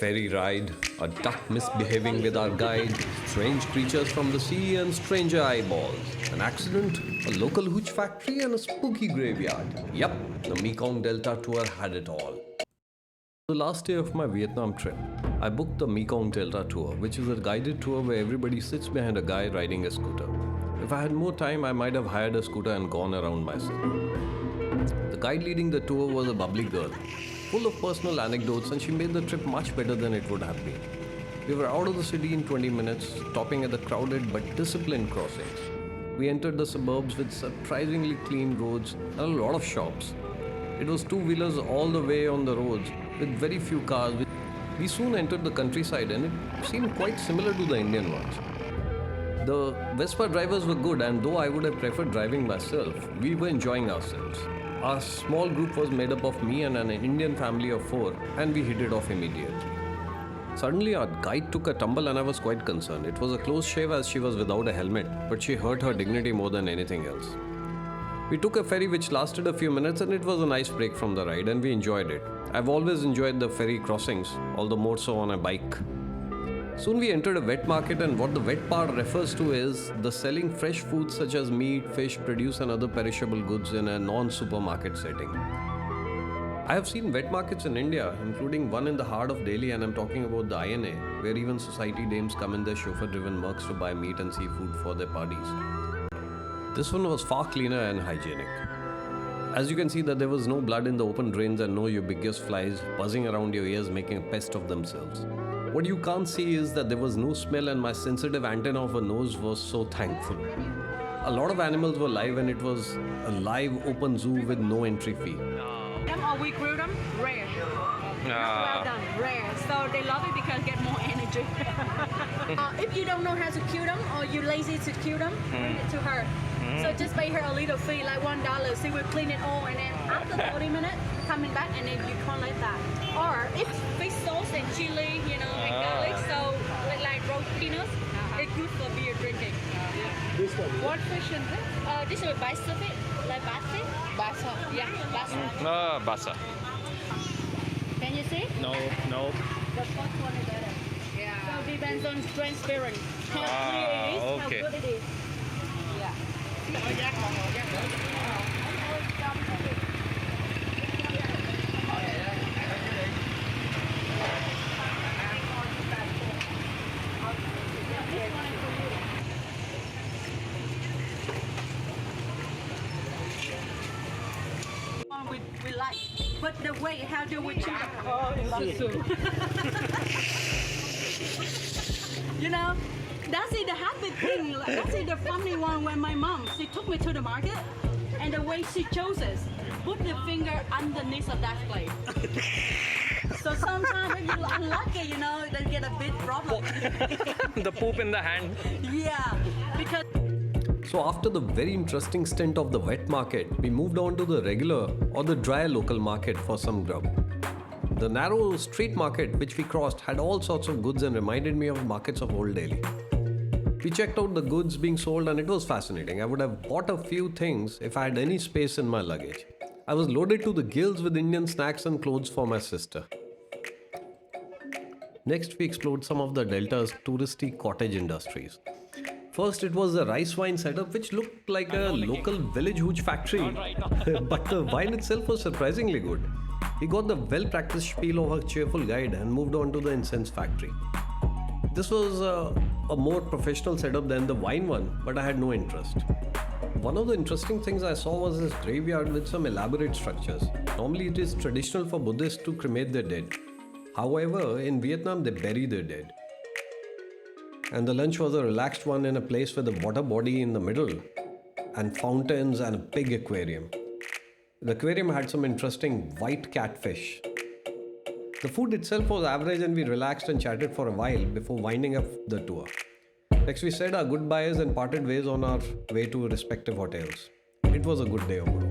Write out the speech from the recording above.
Ferry ride, a duck misbehaving with our guide, strange creatures from the sea and stranger eyeballs, an accident, a local hooch factory and a spooky graveyard. Yup, the Mekong Delta tour had it all. The last day of my Vietnam trip, I booked the Mekong Delta tour, which is a guided tour where everybody sits behind a guy riding a scooter. If I had more time, I might have hired a scooter and gone around myself. The guide leading the tour was a bubbly girl, full of personal anecdotes, and she made the trip much better than it would have been. We were out of the city in 20 minutes, stopping at the crowded but disciplined crossings. We entered the suburbs with surprisingly clean roads and a lot of shops. It was two-wheelers all the way on the roads, with very few cars. We soon entered the countryside and it seemed quite similar to the Indian ones. The Vespa drivers were good, and though I would have preferred driving myself, we were enjoying ourselves. Our small group was made up of me and an Indian family of 4, and we hit it off immediately. Suddenly, our guide took a tumble and I was quite concerned. It was a close shave as she was without a helmet, but she hurt her dignity more than anything else. We took a ferry which lasted a few minutes, and it was a nice break from the ride, and we enjoyed it. I've always enjoyed the ferry crossings, all the more so on a bike. Soon we entered a wet market, and what the wet part refers to is the selling fresh foods such as meat, fish, produce and other perishable goods in a non-supermarket setting. I have seen wet markets in India, including one in the heart of Delhi, and I'm talking about the INA, where even society dames come in their chauffeur-driven Mercs to buy meat and seafood for their parties. This one was far cleaner and hygienic. As you can see that there was no blood in the open drains and no ubiquitous flies buzzing around your ears making a pest of themselves. What you can't see is that there was no smell, and my sensitive antenna of a nose was so thankful. A lot of animals were live, and it was a live open zoo with no entry fee. Or we grill them rare. Not well done, rare. So they love it because get more energy. If you don't know how to kill them or you're lazy to kill them, bring it to her. So just pay her a little fee, like $1. She will clean it all, and then after 40 minutes, coming back, and then you collect that. Or if fish sauce and chili, and garlic, so like roast peanuts, it's good for beer drinking. This one. What fish is this? This is basa fish, like basa. Basa, yeah, basa. Basa. Can you see? No. The first one is better. Yeah. So depends on transparent. How clear it is, okay. how good it is. Yeah. We like, but the way how do we choose? That's the happy thing. That's the funny one when my mom, she took me to the market, and the way she chooses, put the finger underneath of that plate. So sometimes if you're unlucky, they get a big problem. The poop in the hand. Yeah, because. So after the very interesting stint of the wet market, we moved on to the regular or the dry local market for some grub. The narrow street market which we crossed had all sorts of goods and reminded me of markets of old Delhi. We checked out the goods being sold, and it was fascinating. I would have bought a few things if I had any space in my luggage. I was loaded to the gills with Indian snacks and clothes for my sister. Next, we explored some of the Delta's touristy cottage industries. First, it was a rice wine setup which looked like a local village hooch factory, but the wine itself was surprisingly good. We got the well-practiced spiel of a cheerful guide and moved on to the incense factory. This was a more professional setup than the wine one, but I had no interest. One of the interesting things I saw was this graveyard with some elaborate structures. Normally, it is traditional for Buddhists to cremate their dead. However, in Vietnam, they bury their dead. And the lunch was a relaxed one in a place with a water body in the middle, and fountains and a big aquarium. The aquarium had some interesting white catfish. The food itself was average, and we relaxed and chatted for a while before winding up the tour. Next, we said our goodbyes and parted ways on our way to respective hotels. It was a good day overall.